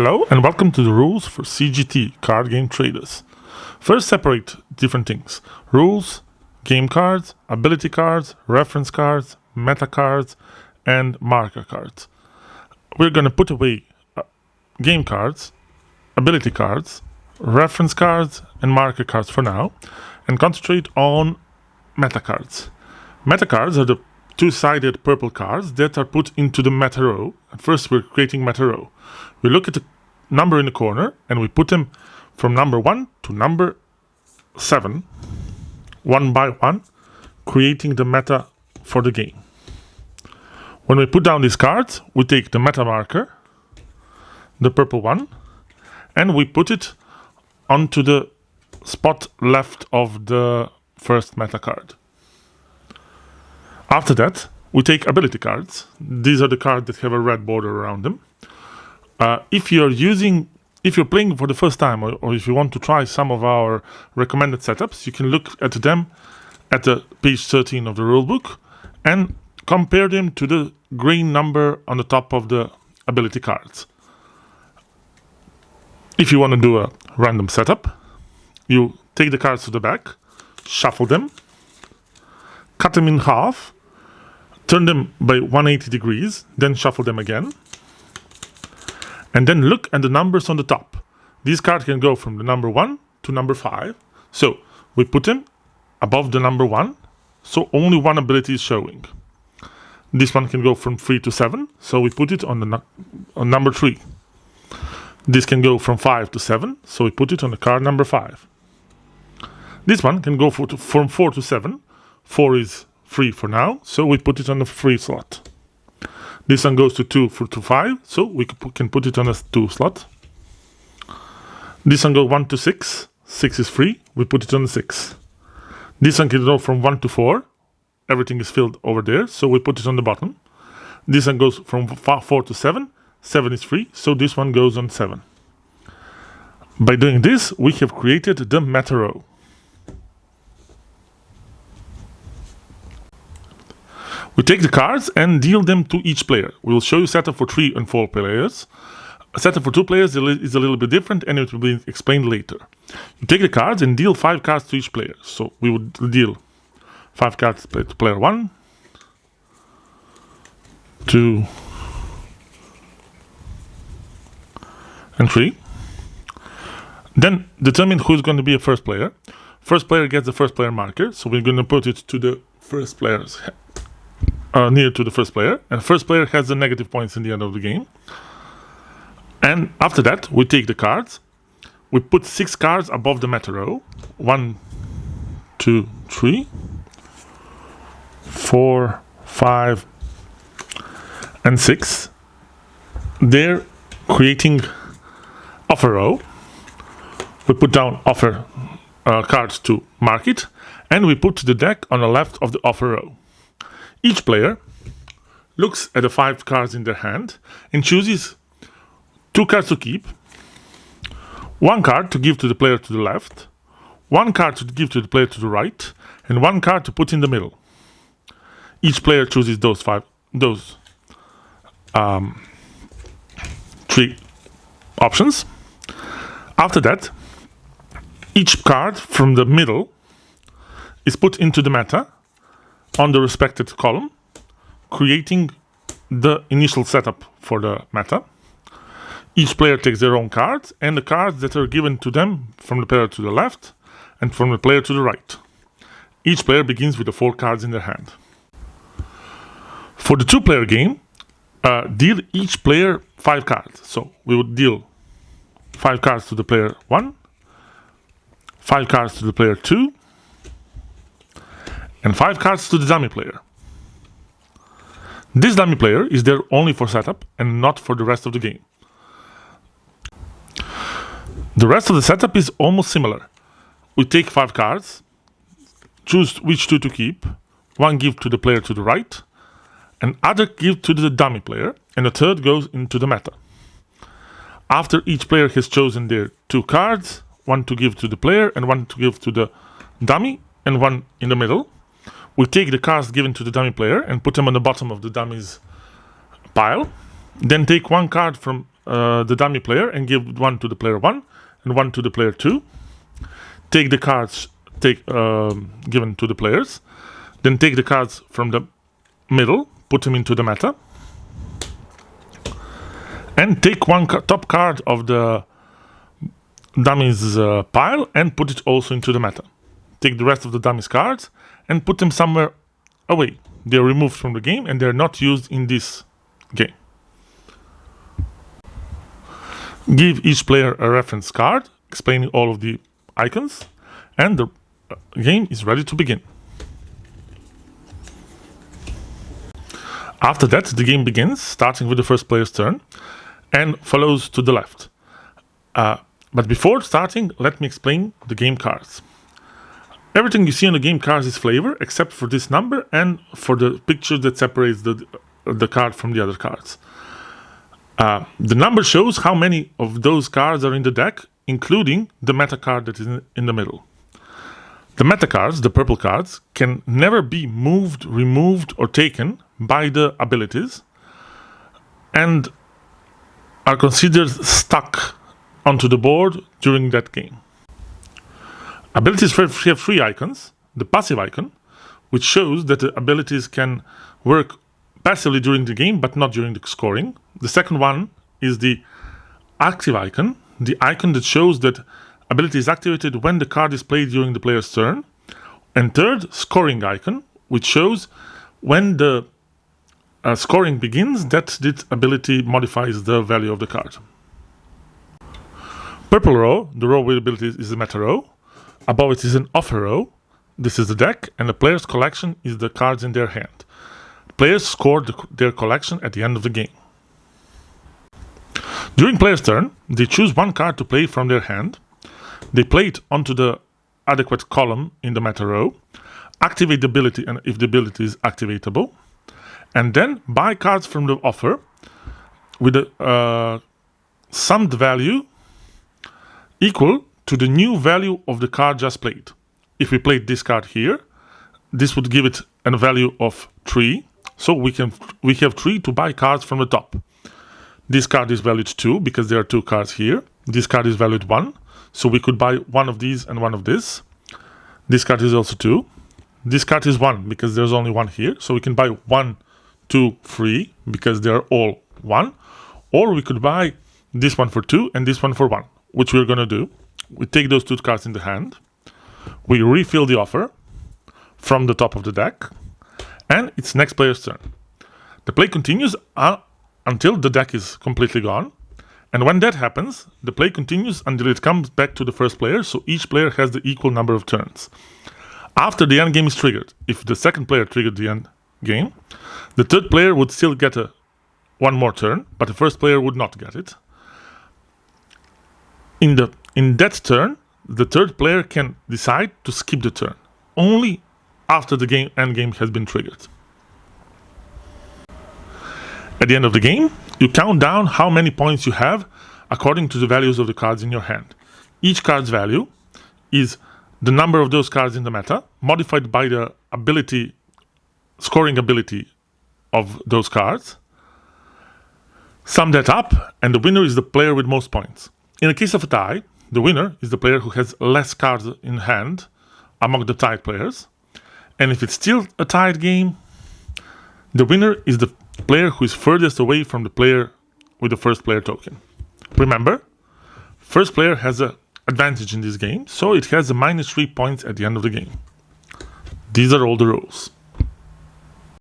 Hello and welcome to the rules for CGT card game traders. First, separate different things: rules, game cards, ability cards, reference cards, meta cards, and marker cards. We're going to put away game cards, ability cards, reference cards, and marker cards for now, and concentrate on meta cards. Meta cards are the two-sided purple cards that are put into the meta row. At first, we're creating meta row. We look at the number in the corner and we put them from number 1 to number 7, one by one, creating the meta for the game. When we put down these cards, we take the meta marker, the purple one, and we put it onto the spot left of the first meta card. After that, we take ability cards. These are the cards that have a red border around them. If you're playing for the first time, or if you want to try some of our recommended setups, you can look at them at the page 13 of the rulebook and compare them to the green number on the top of the ability cards. If you want to do a random setup, you take the cards to the back, shuffle them, cut them in half, turn them by 180 degrees, then shuffle them again. And then look at the numbers on the top. These cards can go from the number 1 to number 5. So we put them above the number 1, so only one ability is showing. This one can go from 3 to 7, so we put it on number 3. This can go from 5 to 7, so we put it on the card number 5. This one can go from 4 to 7. 4 is free for now, so we put it on the free slot. This one goes to 2 to 5, so we can put it on a 2 slot. This one goes 1 to 6. 6 is free, we put it on the 6. This one can go from 1 to 4. Everything is filled over there, so we put it on the bottom. This one goes from 4 to 7. 7 is free, so this one goes on 7. By doing this, we have created the meta row. We take the cards and deal them to each player. We will show you setup for 3 and 4 players. A setup for 2 players is a little bit different, and it will be explained later. You take the cards and deal 5 cards to each player. So we would deal 5 cards to player 1, 2, and 3. Then determine who's going to be a first player. First player gets the first player marker, so we're going to put it to the first player's head. Near to the first player, and first player has the negative points in the end of the game. And after that, we take the cards, we put 6 cards above the meta row: 1, 2, 3, 4, 5, and 6. They're creating offer row. We put down offer cards to mark it, and we put the deck on the left of the offer row. Each player looks at the 5 cards in their hand and chooses 2 cards to keep, 1 card to give to the player to the left, 1 card to give to the player to the right, and 1 card to put in the middle. Each player chooses those 3 options. After that, each card from the middle is put into the meta on the respected column, creating the initial setup for the meta. Each player takes their own cards, and the cards that are given to them from the player to the left and from the player to the right. Each player begins with the 4 cards in their hand. For the 2-player game, deal each player 5 cards. So we would deal 5 cards to the player 1, 5 cards to the player 2, and 5 cards to the dummy player. This dummy player is there only for setup and not for the rest of the game. The rest of the setup is almost similar. We take 5 cards, choose which 2 to keep, 1 give to the player to the right, and other give to the dummy player, and the third goes into the meta. After each player has chosen their 2 cards, 1 to give to the player and 1 to give to the dummy, and 1 in the middle, we take the cards given to the dummy player and put them on the bottom of the dummy's pile. Then take 1 card from the dummy player and give one to the player 1 and one to the player 2. Take the cards given to the players. Then take the cards from the middle, put them into the meta. And take one top card of the dummies pile and put it also into the meta. Take the rest of the dummies cards and put them somewhere away. They're removed from the game and they're not used in this game. Give each player a reference card explaining all of the icons, and the game is ready to begin. After that, the game begins, starting with the first player's turn, and follows to the left. But before starting, let me explain the game cards. Everything you see on the game cards is flavor, except for this number and for the picture that separates the card from the other cards. The number shows how many of those cards are in the deck, including the meta card that is in the middle. The meta cards, the purple cards, can never be moved, removed, or taken by the abilities and are considered stuck onto the board during that game. Abilities have 3 icons. The passive icon, which shows that the abilities can work passively during the game but not during the scoring. The second one is the active icon, the icon that shows that ability is activated when the card is played during the player's turn. And third, scoring icon, which shows when the scoring begins, that this ability modifies the value of the card. Purple row, the row with abilities, is the meta row. Above it is an offer row. This is the deck, and the player's collection is the cards in their hand. Players score their collection at the end of the game. During player's turn, they choose one card to play from their hand. They play it onto the adequate column in the meta row, activate the ability and if the ability is activatable, and then buy cards from the offer with a summed value equal to the new value of the card just played. If we played this card here, this would give it a value of 3, so we have 3 to buy cards from the top. This card is valued 2 because there are 2 cards here. This card is valued 1, so we could buy one of these and one of this. This card is also 2. This card is 1 because there's only 1 here, so we can buy 1, 2, 3 because they are all 1. Or we could buy this one for 2 and this one for 1, which we're going to do. We take those 2 cards in the hand, we refill the offer from the top of the deck, and it's next player's turn. The play continues until the deck is completely gone, and when that happens, the play continues until it comes back to the first player, so each player has the equal number of turns. After the end game is triggered, if the second player triggered the end game, the third player would still get one more turn, but the first player would not get it. In that turn, the third player can decide to skip the turn, only after the end game has been triggered. At the end of the game, you count down how many points you have according to the values of the cards in your hand. Each card's value is the number of those cards in the meta, modified by the scoring ability of those cards. Sum that up, and the winner is the player with most points. In the case of a tie, the winner is the player who has less cards in hand among the tied players. And if it's still a tied game, the winner is the player who is furthest away from the player with the first player token. Remember, first player has an advantage in this game, so it has a -3 points at the end of the game. These are all the rules.